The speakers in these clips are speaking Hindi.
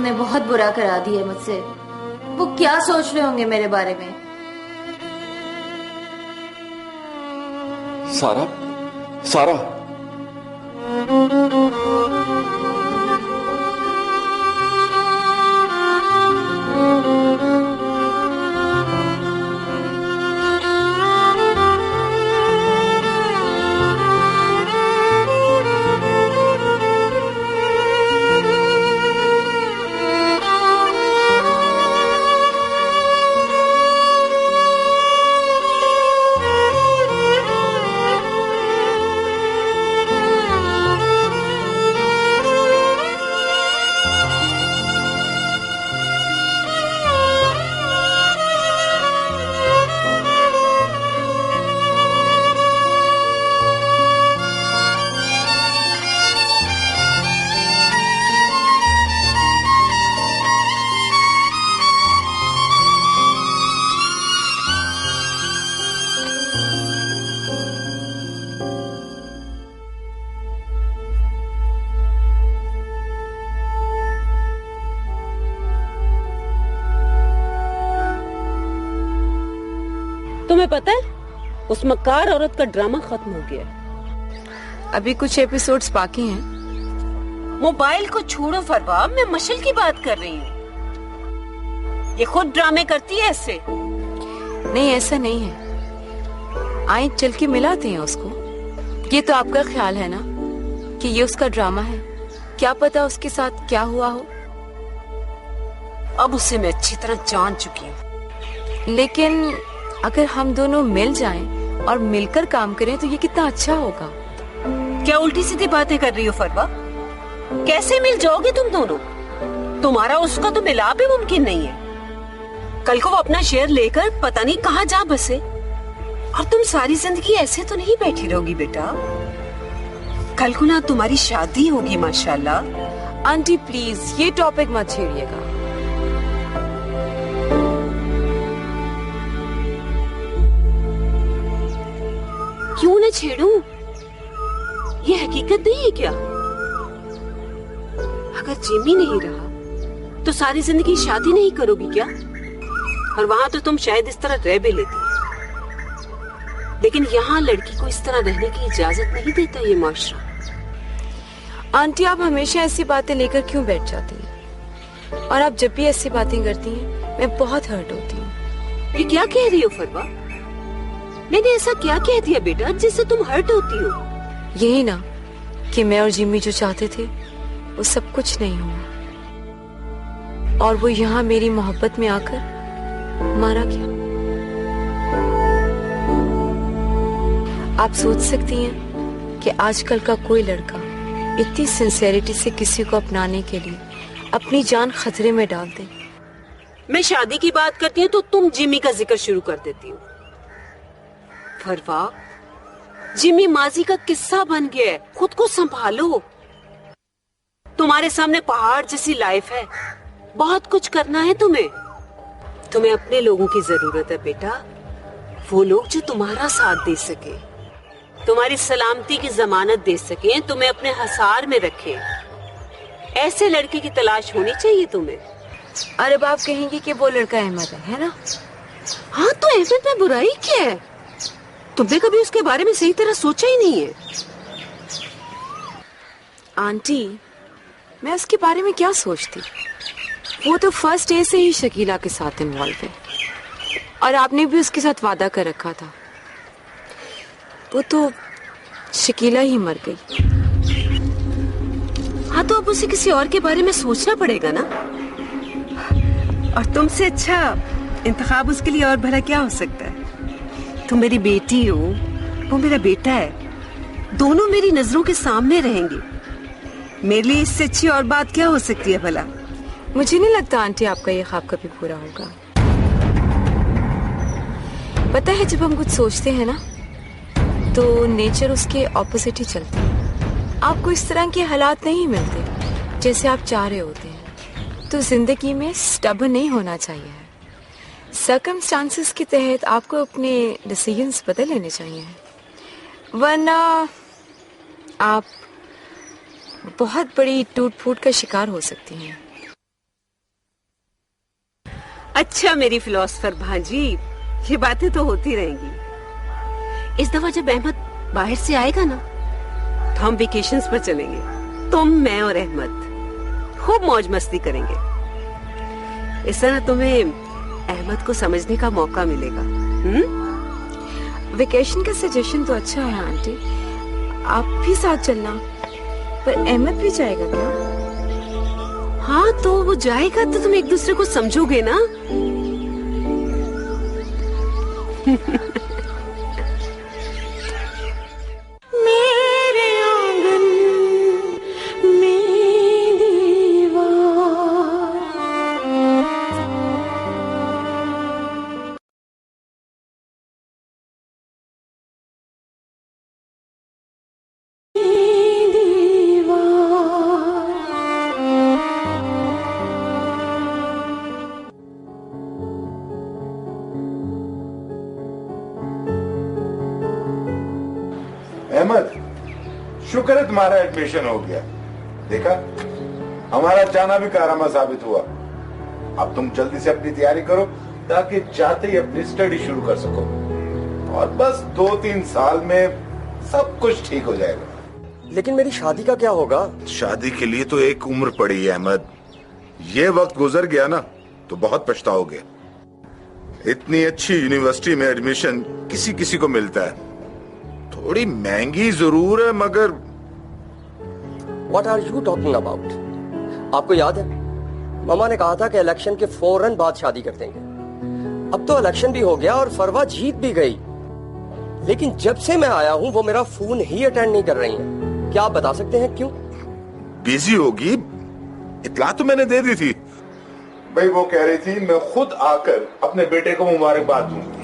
तुमने बहुत बुरा करा दिया मुझसे। वो क्या सोच रहे होंगे मेरे बारे में? सारा, सारा, तुम्हें पता है उस मक्कार औरत का ड्रामा खत्म हो गया। अभी कुछ एपिसोड्स बाकी हैं। मोबाइल को छोड़ो फरवा, मैं मशल की बात कर रही हूँ। ये खुद ड्रामे करती है ऐसे? नहीं, ऐसा नहीं है। आए चल के मिलाते हैं उसको। ये तो आपका ख्याल है ना कि ये उसका ड्रामा है। क्या पता उसके साथ क्या हुआ हो। अब उसे मैं अच्छी तरह जान चुकी हूँ। लेकिन अगर हम दोनों मिल जाएं और मिलकर काम करें तो ये कितना अच्छा होगा। क्या उल्टी सीधी बातें कर रही हो फरवा? कैसे मिल जाओगे तुम दोनों? तुम्हारा उसका तो मिलाप भी मुमकिन नहीं है। कल को वो अपना शेयर लेकर पता नहीं कहाँ जा बसे, और तुम सारी जिंदगी ऐसे तो नहीं बैठी रहोगी बेटा। कल को ना तुम्हारी शादी होगी माशाल्लाह। आंटी प्लीज ये टॉपिक मत छेड़िएगा। क्यों न छेड़ूं? ये हकीकत नहीं है क्या? अगर जिमी नहीं रहा तो सारी जिंदगी शादी नहीं करोगी क्या? और वहां तो तुम शायद इस तरह रह भी लेती, लेकिन यहाँ लड़की को इस तरह रहने की इजाजत नहीं देता ये माशरा। आंटी आप हमेशा ऐसी बातें लेकर क्यों बैठ जाती हैं? और आप जब भी ऐसी बातें करती हैं मैं बहुत हर्ट होती हूँ। ये क्या कह रही हो फरवा? मैंने ऐसा क्या कह दिया बेटा जिससे तुम हर्ट होती हो? यही ना कि मैं और जिमी जो चाहते थे वो सब कुछ नहीं हुआ, और वो यहाँ मेरी मोहब्बत में आकर मारा गया। आप सोच सकती हैं कि आजकल का कोई लड़का इतनी सिंसेरिटी से किसी को अपनाने के लिए अपनी जान खतरे में डाल दे। मैं शादी की बात करती हूँ तो तुम जिमी का जिक्र शुरू कर देती हो। फरवा, जिमी माजी का किस्सा बन गया है। खुद को संभालो। तुम्हारे सामने पहाड़ जैसी लाइफ है, बहुत कुछ करना है तुम्हें। तुम्हें अपने लोगों की जरूरत है बेटा, वो लोग जो तुम्हारा साथ दे सके, तुम्हारी सलामती की जमानत दे सके, तुम्हें अपने हसार में रखे। ऐसे लड़के की तलाश होनी चाहिए तुम्हें। अरे बाप कहेंगी कि वो लड़का अहमद है ना? हाँ तो अहमद में बुराई क्या है? तुमने कभी उसके बारे में सही तरह सोचा ही नहीं है। आंटी मैं उसके बारे में क्या सोचती, वो तो फर्स्ट डे से ही शकीला के साथ इन्वॉल्व है, और आपने भी उसके साथ वादा कर रखा था। वो तो शकीला ही मर गई। हाँ तो अब उसे किसी और के बारे में सोचना पड़ेगा ना। और तुमसे अच्छा इंतखाब उसके लिए और भला क्या हो सकता है? तुम मेरी बेटी हो, वो मेरा बेटा है। दोनों मेरी नजरों के सामने रहेंगे। मेरे लिए इससे अच्छी और बात क्या हो सकती है भला? मुझे नहीं लगता आंटी आपका ये ख्वाब कभी पूरा होगा। पता है जब हम कुछ सोचते हैं ना तो नेचर उसके ऑपोजिट ही चलती है। आपको इस तरह के हालात नहीं मिलते जैसे आप चाह रहे होते हैं, तो जिंदगी में स्टबर्न नहीं होना चाहिए। सर्कमस्टांसेस के तहत आपको अपने डिसीजंस बदल लेने चाहिए, वरना आप बहुत बड़ी टूट फूट का शिकार हो सकती हैं। अच्छा मेरी फिलोसफर भांजी, ये बातें तो होती रहेंगी। इस दफा जब अहमद बाहर से आएगा ना, तो हम वेकेशंस पर चलेंगे, तुम, मैं और अहमद खूब मौज मस्ती करेंगे। इस तरह तुम्हें अहमद को समझने का मौका मिलेगा। वेकेशन का सजेशन तो अच्छा है आंटी, आप भी साथ चलना। पर अहमद भी जाएगा क्या? हाँ, तो वो जाएगा तो तुम एक दूसरे को समझोगे ना। मेरे आंगन में अहमद, शुक्र है तुम्हारा एडमिशन हो गया। देखा, हमारा जाना भी कारनामा साबित हुआ। अब तुम जल्दी से अपनी तैयारी करो ताकि जाते ही अपनी स्टडी शुरू कर सको, और बस 2-3 साल में सब कुछ ठीक हो जाएगा। लेकिन मेरी शादी का क्या होगा? शादी के लिए तो एक उम्र पड़ी है अहमद। ये वक्त गुजर गया ना तो बहुत पछताओगे। इतनी अच्छी यूनिवर्सिटी में एडमिशन किसी किसी को मिलता है। थोड़ी महंगी जरूर है, मगर What are you talking about? आपको याद है, मामा ने कहा था कि इलेक्शन के फौरन बाद शादी कर देंगे। अब तो इलेक्शन भी हो गया और फरवा जीत भी गई, लेकिन जब से मैं आया हूं वो मेरा फोन ही अटेंड नहीं कर रही हैं। क्या आप बता सकते हैं क्यों? बिजी होगी, इतला तो मैंने दे दी थी। भाई वो कह रही थी मैं खुद आकर अपने बेटे को मुबारकबाद दूंगी।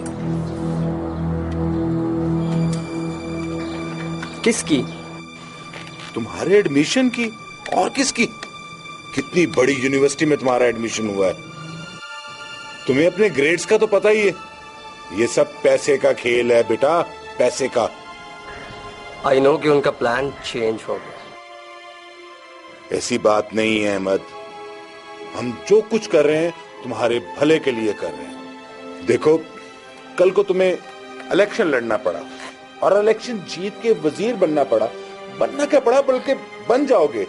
किसकी? तुम्हारे एडमिशन की। और किसकी? कितनी बड़ी यूनिवर्सिटी में तुम्हारा एडमिशन हुआ है। तुम्हें अपने ग्रेड्स का तो पता ही है। ये सब पैसे का खेल है बेटा, पैसे का। आई नो कि उनका प्लान चेंज हो गया। ऐसी बात नहीं है अहमद, हम जो कुछ कर रहे हैं तुम्हारे भले के लिए कर रहे हैं। देखो, कल को तुम्हें इलेक्शन लड़ना पड़ा और इलेक्शन जीत के वजीर बनना पड़ा, बनना क्या पड़ा बल्कि बन जाओगे,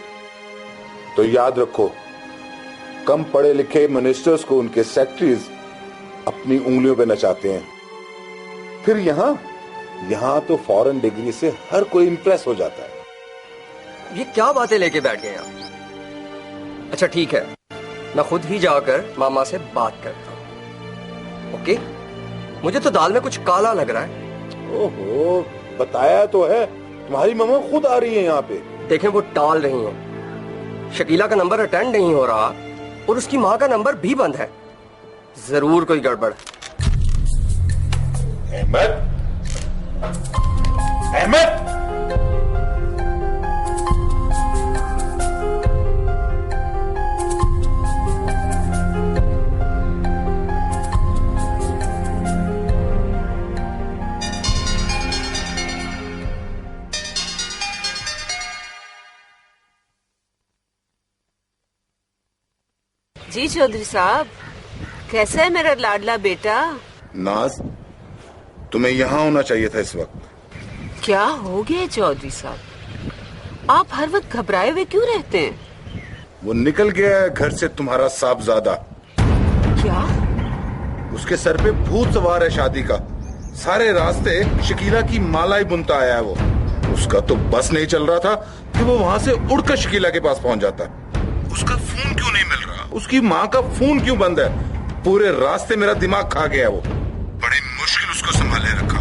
तो याद रखो, कम पढ़े लिखे मिनिस्टर्स को उनके सेक्रेटरीज अपनी उंगलियों पे नचाते हैं। फिर यहां तो फॉरेन डिग्री से हर कोई इंप्रेस हो जाता है। ये क्या बातें लेके बैठ गए आप? अच्छा ठीक है, मैं खुद ही जाकर मामा से बात करता हूं। ओके? मुझे तो दाल में कुछ काला लग रहा है। ओहो, बताया तो है, तुम्हारी मम्मा खुद आ रही है यहाँ पे। देखें, वो टाल रही हैं। शकीला का नंबर अटेंड नहीं हो रहा और उसकी माँ का नंबर भी बंद है। जरूर कोई गड़बड़। अहमद, अहमद, जी चौधरी साहब, कैसा है मेरा लाडला बेटा? नाज, तुम्हें यहाँ होना चाहिए था इस वक्त। क्या हो गया चौधरी साहब? आप हर वक्त घबराए हुए क्यों रहते हैं? वो निकल गया है घर से तुम्हारा साहबजादा। क्या? उसके सर पे भूत सवार है शादी का। सारे रास्ते शकीला की माला ही बुनता आया है वो। उसका तो बस नहीं चल रहा था कि वो वहां से उड़कर शकीला के पास पहुंच जाता। उसका फोन क्यों नहीं मिल रहा? उसकी माँ का फोन क्यों बंद है? पूरे रास्ते मेरा दिमाग खा गया वो। बड़ी मुश्किल उसको संभाले रखा।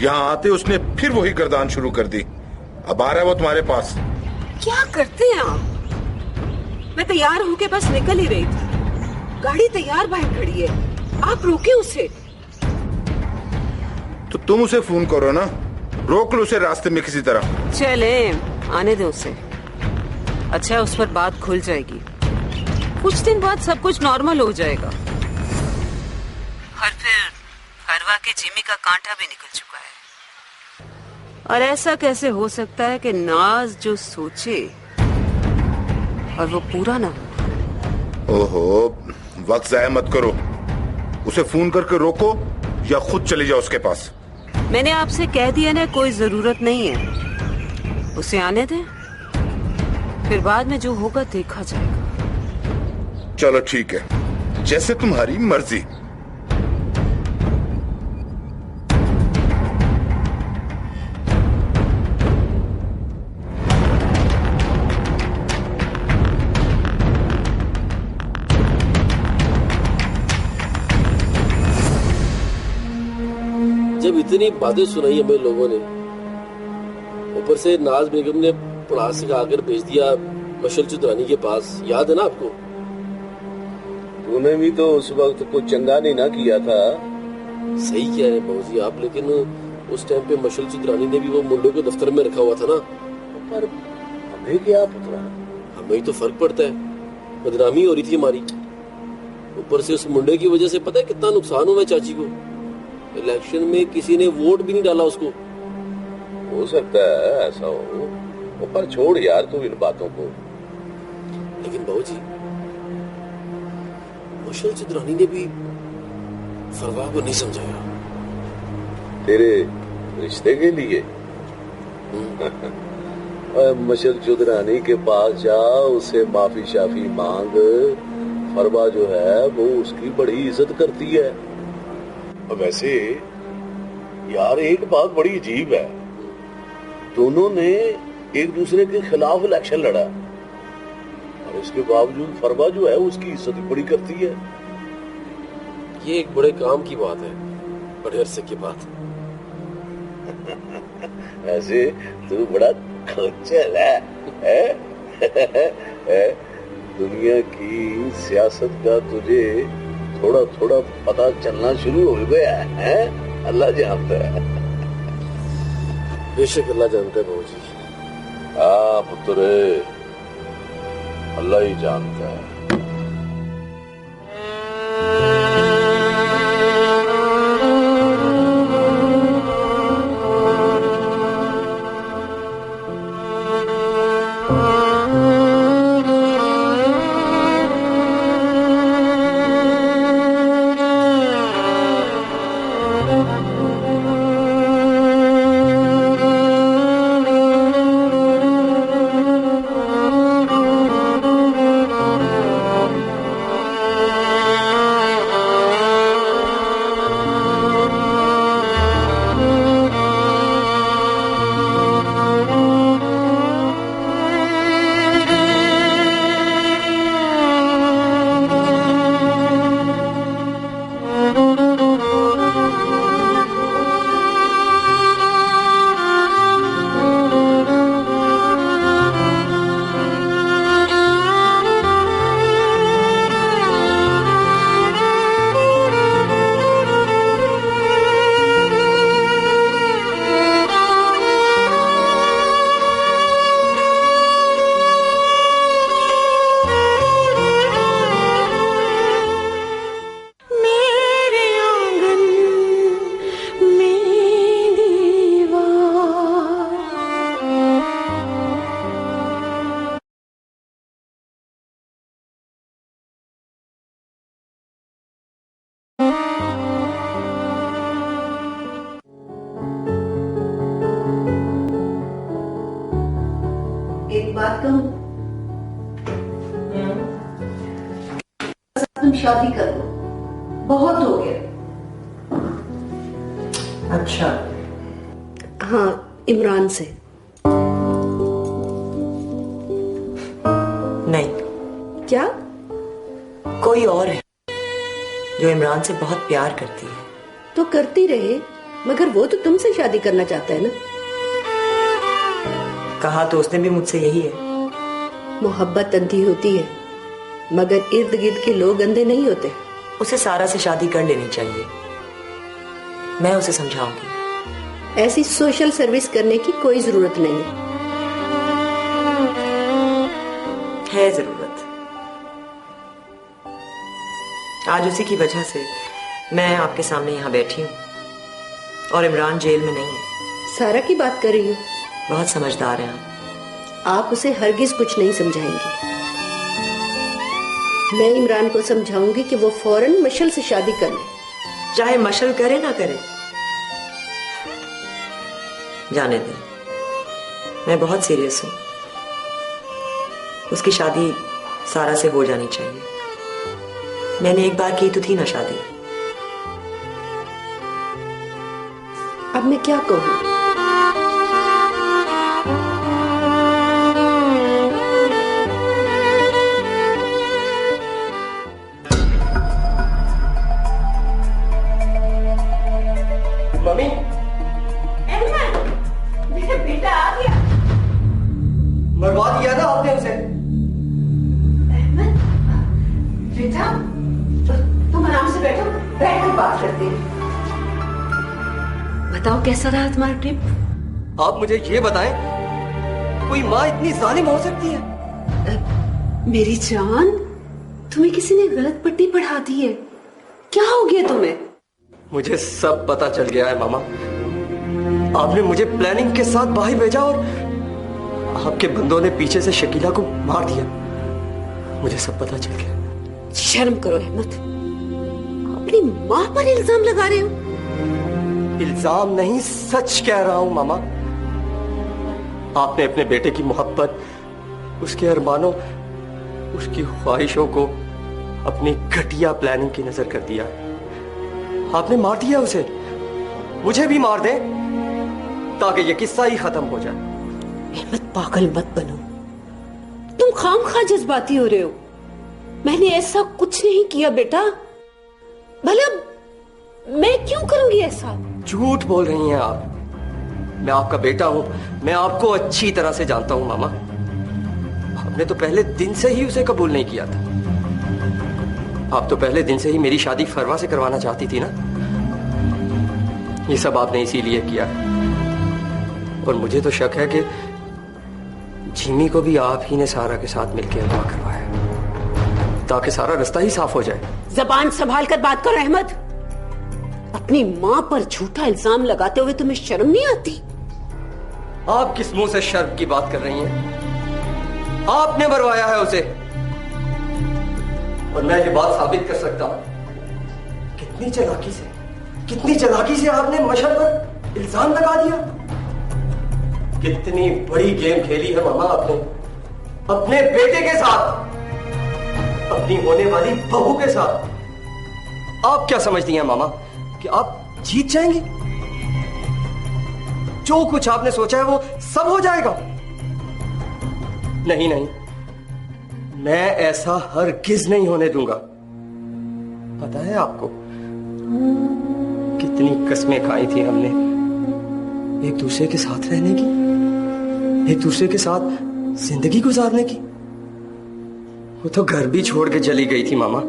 यहाँ आते उसने फिर वही गर्दान शुरू कर दी। अब आ रहा है वो तुम्हारे पास। क्या करते हैं आप? मैं तैयार होके बस निकल ही रही थी, गाड़ी तैयार बाहर खड़ी है, आप रोके उसे। तो तुम उसे फोन करो ना, रोक लो उसे रास्ते में किसी तरह। चले, आने दो उसे। अच्छा, उस पर बात खुल जाएगी। कुछ दिन बाद सब कुछ नॉर्मल हो जाएगा। और फिर हरवा के जिमी का कांटा भी निकल चुका है। और ऐसा कैसे हो सकता है कि नाज जो सोचे और वो पूरा ना हो? ओहो, वक्त जाया मत करो, उसे फोन करके रोको या खुद चले जाओ उसके पास। मैंने आपसे कह दिया ना, कोई जरूरत नहीं है, उसे आने दें, फिर बाद में जो होगा देखा जाएगा। चलो ठीक है, जैसे तुम्हारी मर्जी। जब इतनी बातें सुनाई हमें लोगों ने, ऊपर से नाज बेगम ने पढ़ा सिखाकर भेज दिया मशल चुदरानी के पास, याद है ना आपको? तूने भी तो उस वक्त कुछ चंगा नहीं ना किया था। सही क्या है बाबूजी आप, लेकिन उस टाइम पे मशल चुदरानी ने भी वो मुंडे को दफ्तर में रखा हुआ था ना। पर हमें क्या पता? हमें ही तो फर्क पड़ता है, बदनामी हो रही थी हमारी। ऊपर से उस मुंडे की वजह से पता है कितना नुकसान हुआ है चाची को। इलेक्शन में किसी ने वोट भी नहीं डाला उसको। हो सकता है ऐसा हो, पर छोड़ यार तू इन बातों को। लेकिन बाबूजी मशल चुदरानी ने भी फरवा को नहीं समझाया। तेरे रिश्ते के लिए मशल चुदरानी के पास जा, उससे माफी शाफी मांग। फरवा जो है वो उसकी बड़ी इज्जत करती है। वैसे यार एक बात बड़ी अजीब है, दोनों ने एक दूसरे के खिलाफ इलेक्शन लड़ा और इसके बावजूद फरवा जो है उसकी इज्जत बड़ी करती है। ये एक बड़े काम की बात है, बड़े अरसे की बात। ऐसे तू बड़ा खोचल है? दुनिया की सियासत का तुझे थोड़ा थोड़ा पता चलना शुरू हो गया है? अल्लाह जानता है। बेशक अल्लाह जानता है बाबूजी। हाँ पुत्र, अल्लाह ही जानता है। एक बात कहूं, तुम शादी कर लो, बहुत हो गया। अच्छा, हाँ, इमरान से। नहीं, क्या? कोई और है जो इमरान से बहुत प्यार करती है। तो करती रहे, मगर वो तो तुमसे शादी करना चाहता है ना। कहा तो उसने भी मुझसे यही है। मोहब्बत अंधी होती है, मगर इर्द गिर्द के लोग अंधे नहीं होते। उसे सारा से शादी कर लेनी चाहिए, मैं उसे समझाऊंगी। ऐसी सोशल सर्विस करने की कोई जरूरत नहीं है जरूरत। आज उसी की वजह से मैं आपके सामने यहाँ बैठी हूँ और इमरान जेल में नहीं है। सारा की बात कर रही हूँ। बहुत समझदार हैं आप उसे हरगिज कुछ नहीं समझाएंगे। मैं इमरान को समझाऊंगी कि वो फौरन मशल से शादी कर ले। चाहे मशल करे ना करे, जाने दे। मैं बहुत सीरियस हूं। उसकी शादी सारा से हो जानी चाहिए। मैंने एक बार की तो थी ना शादी। अब मैं क्या कहूं? मम्मी, मेरा बेटा आ गया। मरवा दिया ना आपने उसे। बेटा, तुम आराम से बैठो, बैठकर बात करते हैं। बताओ कैसा रहा तुम्हारा ट्रिप? आप मुझे ये बताएं, कोई माँ इतनी जालिम हो सकती है? मेरी जान, तुम्हें किसी ने गलत पट्टी पढ़ा दी है। क्या हो गया तुम्हें? मुझे सब पता चल गया है मामा। आपने मुझे प्लानिंग के साथ बाहर भेजा और आपके बंदों ने पीछे से शकीला को मार दिया। मुझे सब पता चल गया। शर्म करो अहमद, अपनी माँ पर इल्जाम लगा रहे हो। इल्जाम नहीं, सच कह रहा हूं मामा। आपने अपने बेटे की मोहब्बत, उसके अरमानों, उसकी ख्वाहिशों को अपनी घटिया प्लानिंग की नजर कर दिया। आपने मार दिया उसे। मुझे भी मार दें ताकि ये किस्सा ही खत्म हो जाए। अहमद, पागल मत बनो। तुम खामखा जज्बाती हो रहे हो। मैंने ऐसा कुछ नहीं किया बेटा। भला मैं क्यों करूंगी ऐसा? झूठ बोल रही हैं आप। मैं आपका बेटा हूं। मैं आपको अच्छी तरह से जानता हूं मामा। आपने तो पहले दिन से ही उसे कबूल नहीं किया था। आप तो पहले दिन से ही मेरी शादी फरवा से करवाना चाहती थी ना। ये सब आपने इसीलिए किया। और मुझे तो शक है कि जिमी को भी आप ही ने सारा के साथ मिलकर अगवा करवाया ताकि सारा रास्ता ही साफ हो जाए। जबान संभाल कर बात करो अहमद। अपनी माँ पर झूठा इल्जाम लगाते हुए तुम्हें शर्म नहीं आती? आप किस मुंह से शर्म की बात कर रही हैं? आपने मरवाया है उसे। और मैं ये बात साबित कर सकता हूं। कितनी चालाकी से आपने मशल पर इल्जाम लगा दिया। कितनी बड़ी गेम खेली है मामा आपने अपने बेटे के साथ, अपनी होने वाली बहू के साथ। आप क्या समझती हैं मामा कि आप जीत जाएंगी? जो कुछ आपने सोचा है वो सब हो जाएगा? नहीं, मैं ऐसा हरगिज नहीं होने दूंगा। पता है आपको कितनी कस्में खाई थी हमने एक दूसरे के साथ रहने की, एक दूसरे के साथ जिंदगी गुजारने की। वो तो घर भी छोड़ के चली गई थी मामा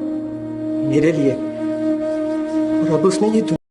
मेरे लिए। और अब उसने ये